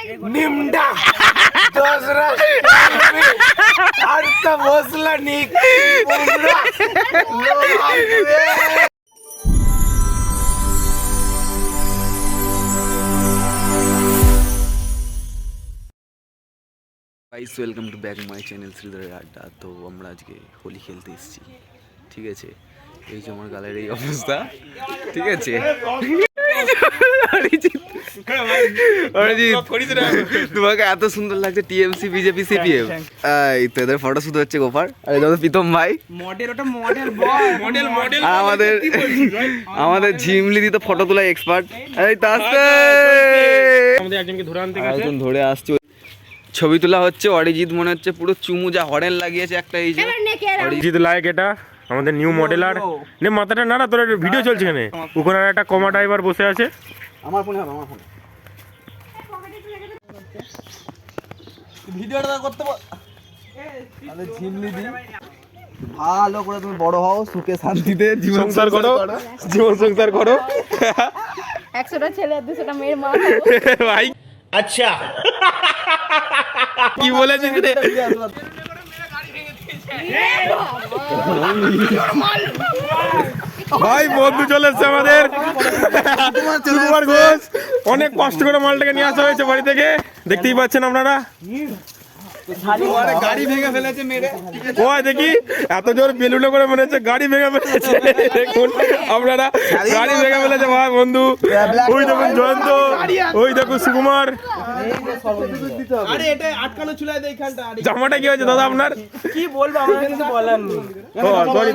निमडा दूसरा अर्थ भोसला निक guys welcome to back my channel শ্রীধরের আড্ডা। তো আমরা আজকে হোলি খেলতে এসেছি, ঠিক আছে। এই যে আমার গালের এই অবস্থা, ঠিক আছে। তোমাকে এত সুন্দর লাগছে, টিএমসি বিজেপি সিপিএম। এই তো এদের ফটো শুধু হচ্ছে গোপার, আর এই প্রীতম ভাই মডেল, ওটা মডেল বয়, মডেল মডেল। আর আমাদের ঝিমলি তো ফটো তোলা এক্সপার্ট। এই তো আসছে, আমাদের একজনকে ধরে আনতে গেছে, একজন ধরে আসছে। ছবি তোলা হচ্ছে। অরিজিৎ মনে হচ্ছে পুরো চুমু যা হরেন লাগিয়েছে একটা। এই যে অরিজিৎ লাইক, এটা আমাদের নিউ মডেলার। নে মাথাটা না, তোর ভিডিও চলছে এখানে। ওখানে একটা কমা ড্রাইভার বসে আছে। আমার ফোনে হবে, আমার ফোনে ভিডিওটা করতে তাহলে ঝিমলি দি ভালো করে তুমি বড় হও, সুখে শান্তিতে জীবন সংসার করো, জীবন সংসার করো। 100টা ছেলে আর 200টা মেয়ের মা ভাই আচ্ছা কি বলেছিস রে? ভাই বন্ধু চলে এসছে আমাদের সুকুমার ঘোষ। অনেক কষ্ট করে মালটাকে নিয়ে আসা হয়েছে বাড়ি থেকে, দেখতেই পাচ্ছেন আপনারা। গাড়ি ভেঙে ফেলেছে মেরে। ওই দেখি এত জোর বেলুনে করে মনে হচ্ছে গাড়ি ভেঙে ফেলেছে। দেখুন আপনারা, গাড়ি ভেঙে ফেলেছে ভাই বন্ধু। ওই দেখুন জয়ন্ত, ওই দেখুন সুকুমার। আরে এটা আটকানো চুলায় দেই খানটা। জামাটা কি হয়েছে দাদা আপনার? কি বলবো, আমার কিছু বলার নেই। ও সরি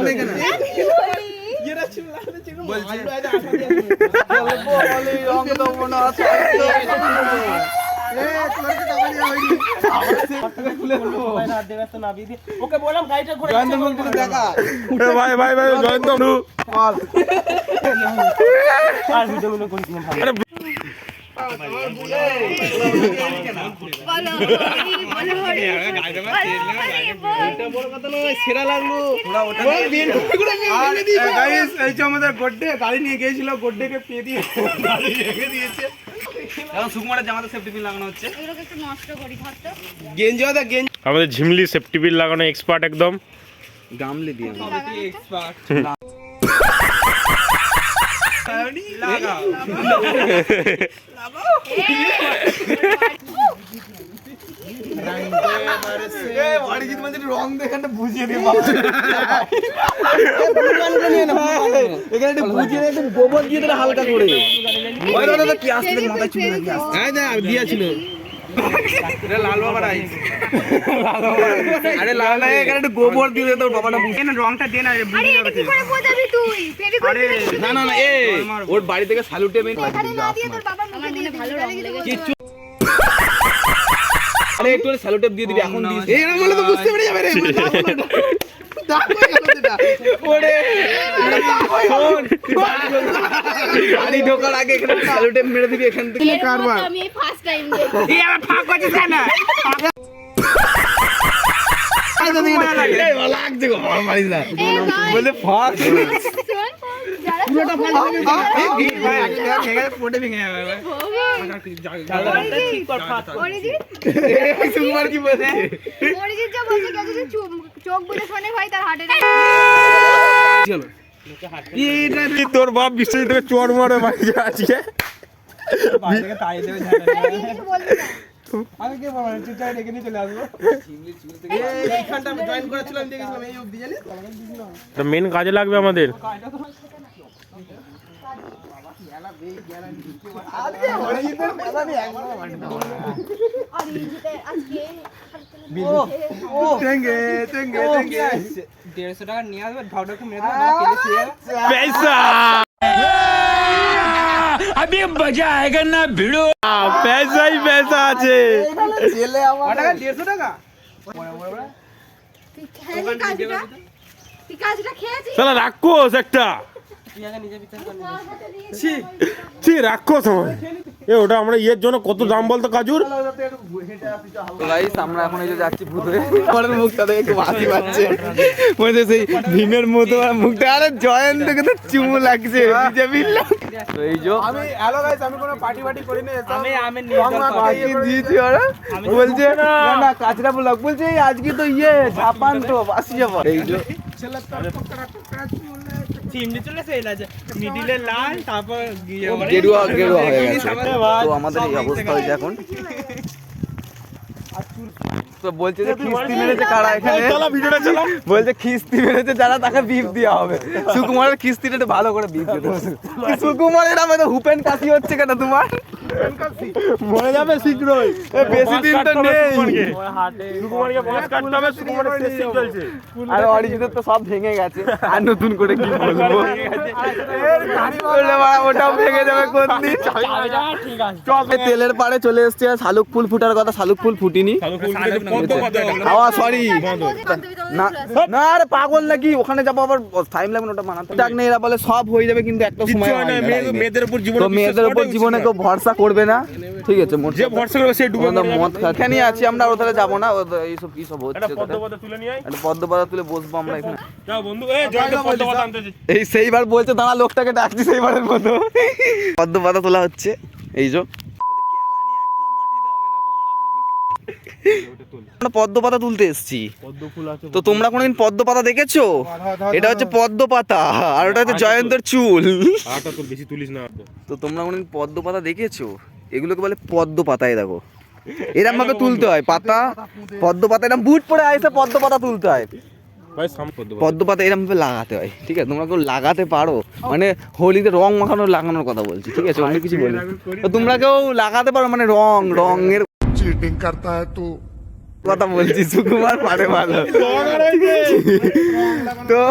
ভাই ভাই ভাই জয়ন্ত সেরা লাগলো। এই যে আমাদের গোড্ডে গাড়ি নিয়ে গিয়েছিল, গোড্ডেকে পেয়ে দিয়ে গাড়ি রেখে দিয়েছে। এখন সুকুমারের জামাতে সেফটি পিন লাগানো হচ্ছে। এগুলোকে একটু নষ্ট করি ধরতো। গেঞ্জি ওদা গেঞ্জি আমাদের ঝিমলি সেফটি বিল লাগানো এক্সপার্ট একদম। গামলে দিয়ে এক্সপার্ট রং দেখানটা বুঝিয়ে দিয়ে এখানে বুঝিয়ে দিয়ে গোবর দিয়ে দিলে হালকা করে। কি আসতে মাথায় চুল দিয়েছিল লাল বাবার আইস। আরে লাল নাই, এখানে একটু গোবর দিয়ে দে, তোর বাবাটা বুঝে না। রংটা দে না, বুঝে যাবে। কি করে বোঝাবি তুই? ফেভিকুইক দিয়ে না না না, এ ওর বাড়ি থেকে সালুটে মেন এখানে না দিয়ে তোর বাবার মুখে দিয়ে ভালো রং লেগেছে। আরে একটু সালুটেপ দিয়ে দিবি, এখন দিস। এই এরকম বলে তো বুঝতে পেরে যাবে রে। গাড়ি ঢোকার আগে এখানে সালুটেপ মেরে দিবি এখান থেকে। কারবার আমি ফার্স্ট টাইম দেখি। এই আমার ফাঁক করছিস না। লাগছে গো, আমার মারিস না বলে ফাঁক পুরোটা ফাঁক হবে। ভাই আগে ফোটে ভেঙে যাবে ভাই। সুকুমার কি বলে? অরিজিৎ যা বলছে, কেউ যদি চোখ বুঝে শোনে ভাই তার হার্ট অ্যাটাক। চলো কি তোর বাপ বিশ্বজিৎ থেকে চোর মারে বাড়ি আজকে। মেন কাজে লাগবে আমাদের। पैसा अभी मजा आएगा ना भिड़ो। पैसा ही पैसा আছে। দেড়শো টাকা তুই কাজটা খেয়েছিস? শালা রাক্ষস একটা। ছি রাক্ষস হয় এ ওটা আমরা ইয়ের জন্য কত দাম বলতো কাজুর তো গাইস আমরা এখন এই যে যাচ্ছি ভূতে আমার মুখটা দেখে একটু হাসি পাচ্ছে মনে সেই ভীমের মতো মুখটা আরে জয়ন্তকে তো চুমু লাগছে বিজেপি তো এই যে আমি হ্যালো গাইস আমি কোনো পার্টি করিনি আমি বাকি দিয়েছি ওরা বলছে না কাচরা ব্লগ বলছে আজকে তো ইয়ে জাপান তো বাসি যাবো এই যে চিমনি চলে সেই লাগে মিডিলে লাল তারপর গেরুয়া গেরুয়া হয়ে গেছে তো আমাদের এই অবস্থা হয়েছে এখন তো বলছে যে খিস্তি মেরেছে কারা এখানে ভিডিওটা চালা বলছে খিস্তি মেরেছে যারা তাকে বিফ দেওয়া হবে সুকুমারের খিস্তিটা একটু ভালো করে বিফ দিতে সুকুমারের নামে তো হুপেন কাশি হচ্ছে কেন তোমার মরে যাবে শীঘ্রই বেশি দিন তো নেই সুকুমারকে বস কাটতে হবে সুকুমারের টেস্টিং চলছে আর অরিজিৎ তো সব ভেঙে গেছে আর নতুন করে কি বলবো ওটাও ভেঙে যাবে কোন দিন ঠিক আছে তেলের পাড়ে চলে এসছে শালুক ফুল ফুটার কথা শালুক ফুল ফুটিনি সরি না না আরে পাগল নাকি ওখানে যাবো আবার টাইম লাগবে ওটা বানাতে ডাক নেই এরা বলে সব হয়ে যাবে কিন্তু একটা সময় হয় না মেয়েদের উপর জীবন তো মেয়েদের উপর জীবনে কেউ ভরসা করবে না ঠিক আছে যে ভরসা করবে সে ডুবে মদ মদ খানি আছি আমরা ওখানে যাবো না এইসব কি সব একটা হচ্ছে পদ্মপাতা তুলে নিয়ে আয় একটা পদ্মপাতা তুলে বসবো আমরা এখানে যাও বন্ধু এই জয়ন্ত পদ্মপাতা আনতে এই সেইবার বলছে দাঁড়া লোকটাকে ডাকছি সেইবারের মতো পদ্মপাতা তোলা হচ্ছে এই যে আমরা পদ্মপাতা তুলতে এসেছি পদ্ম ফুল আছে তো তোমরা কোনোদিন পদ্মপাতা দেখেছো এটা হচ্ছে পদ্মপাতা আর ওটা হচ্ছে জয়ন্তর চুল আটা তো বেশি তুলিস না তো তোমরা কোনোদিন পদ্মপাতা দেখেছো এগুলোকে বলে পদ্মপাতায় দেখো এরকম ভাবে তুলতে হয় পাতা পদ্মপাতা এরকম বুট পরে আইসে পদ্মপাতা তুলতে হয় ভাই সাম পদ্মপাতা পদ্মপাতা এরকম ভাবে লাগাতে হয় ঠিক আছে তোমরা কেউ লাগাতে পারো মানে হোলিতে রং মাখানো লাগানোর কথা বলছি ঠিক আছে অন্য কিছু বলি তো তোমরা কেউ লাগাতে পারো মানে রঙের चीटिंग करता है तू কথা বলছি সুকুমার পারে ভালো তো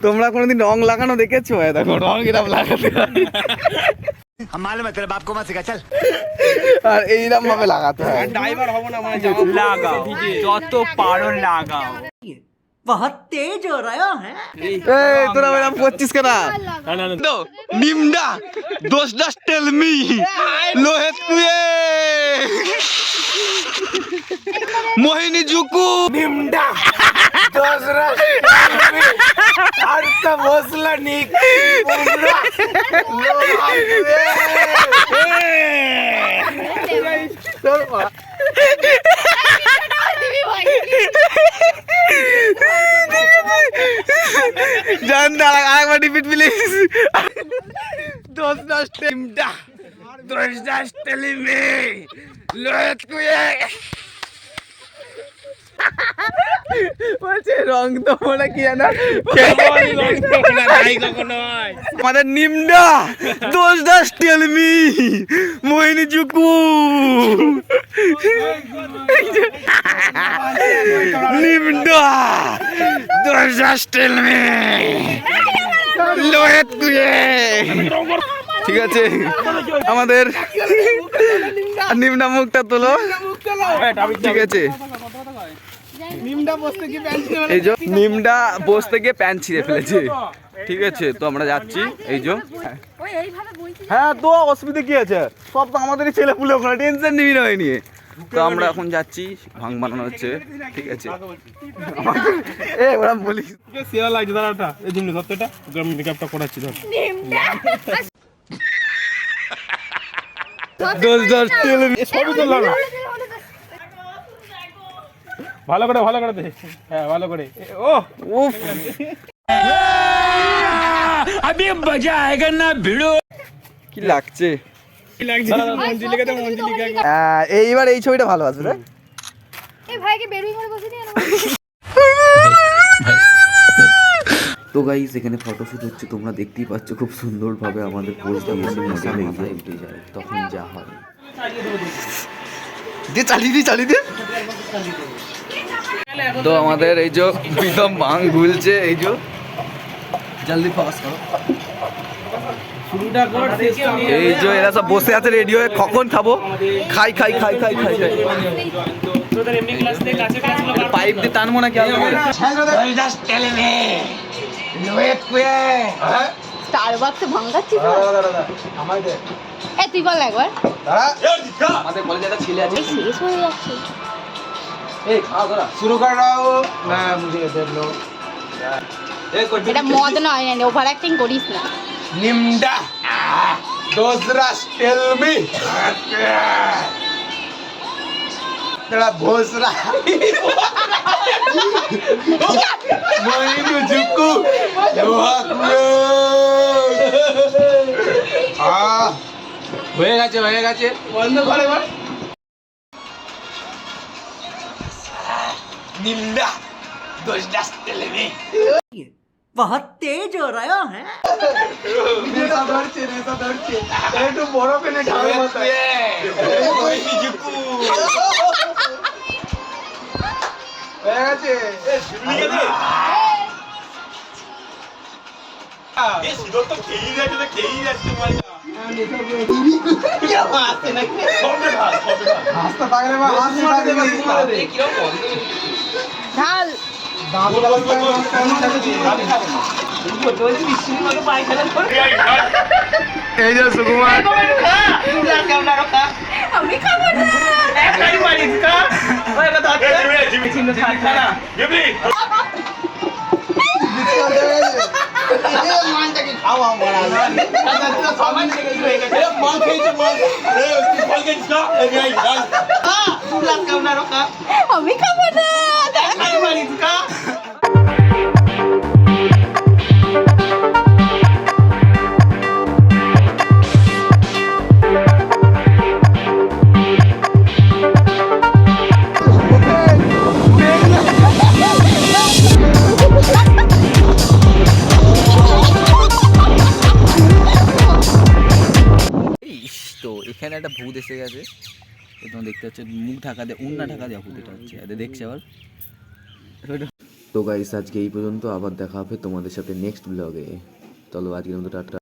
তোমরা কোনোদিন রং লাগানো দেখেছো দেখো রং এরকম লাগাতে হয় हम मालूम है तेरे बाप को मत सिखा चल আর এইরকম ভাবে লাগাতে হয় ড্রাইভার হবো না মানে লাগাও যত পারো লাগাও बहुत तेज हो रहा है এই তোরা এরকম করছিস কেন না না না তো নিমডা দোষ দাস টেল মি লোহেত কুয়ে মোহিনী জুকু নিমডা দোসরা আর তা মশলা নিক জান দাঁড়া আরেকবার রিপিট প্লিজ দোষ দাস নিমডা দোষ দাস টেল মি লোহেত কুয়ে বলছে রং তো মনে কি না আমাদের নিমডা দোষ দাস টেলমি মোহিনী জুকু নিমডা দোষ দাস টেলমি লোহেত কুয়ে ঠিক আছে আমাদের নিমডা মুখটা তোলো ঠিক আছে এই যে নিমডা বসতে গিয়ে প্যান্ট ছিঁড়ে ফেলেছে ঠিক আছে তো আমরা যাচ্ছি এই যে ওই এইভাবে বলছিস হ্যাঁ তো অসুবিধা কি আছে সব তো আমাদেরই ছেলে পুলে ওখানে টেনশন নিবি না নিয়ে তো আমরা এখন যাচ্ছি ভাঙ বানানো হচ্ছে ঠিক আছে এ ওরা বলি সেরা লাগছে দাঁড়াটা এই জিনিস সত্যটা গ্রামীণ ক্যাপটা করাচ্ছি ধর দোষ দোষ তেল সবই তো লাগা ভালো করে দে হ্যাঁ ভালো করে ও উফ अभी मजा आएगा ना भिड़ो কি লাগছে মঞ্জিলিকে তো মঞ্জিলিকে এইবার এই ছবিটা ভালো আছে তাই এই ভাইকে বেরুই করে বসে দিয়ে না তো গাইস এখানে ফটোশুট হচ্ছে তোমরা দেখতেই পাচ্ছ খুব সুন্দরভাবে আমাদের পোস্টটা বেশি মজা উঠে যায় তখন যা হয় দিয়ে চালিয়ে দে তো আমাদের এই যে প্রীতম ভাঙ গুলছে এই যে জলদি ফাস্ট করো এই যে এরা সব বসে আছে রেডি হয়ে, কখন খাবো, খাই খাই খাই খাই খাই খাই। পাইপ দিয়ে টানবো নাকি? স্টারবাকসে ভাঙাচ্ছিস তুই বল একবার আমাদের কলেজে একটা ছেলে আছে, এই শেষ হয়ে যাচ্ছে শুরু করে দাও না, মুঝে দেখ লো। এটা মদ নয়, ওভার অ্যাক্টিং করিস না। নিমডা দোসরা টেল মি তেরা ভোসরা মইনু জুকু লোহাকুলো। হয়ে গেছে হয়ে গেছে, বন্ধ করে এবার। নিমডা দোসরা টেল মি। बहुत तेज हो रहा है। একটু বড় পেনে ঢালে মাথায়। মইনু জুকু হয়ে গেছে। হাসতে পাগলে বা হাসি মারতে ঢাল এই যে সুকুমার আমি খাবো না আমি খাবো না তো এখানে একটা ভূত এসে গেছে, তোমরা দেখতে পাচ্ছ মুখ ঢাকা দিয়ে, উন্না ঢাকা দেওয়া ভূত এটা হচ্ছে, এদের দেখছে আবার। তো গাইস আজকে এই পর্যন্ত, আবার দেখা হবে তোমাদের সাথে নেক্সট ব্লগে। চলো আজকের মতো টাটা।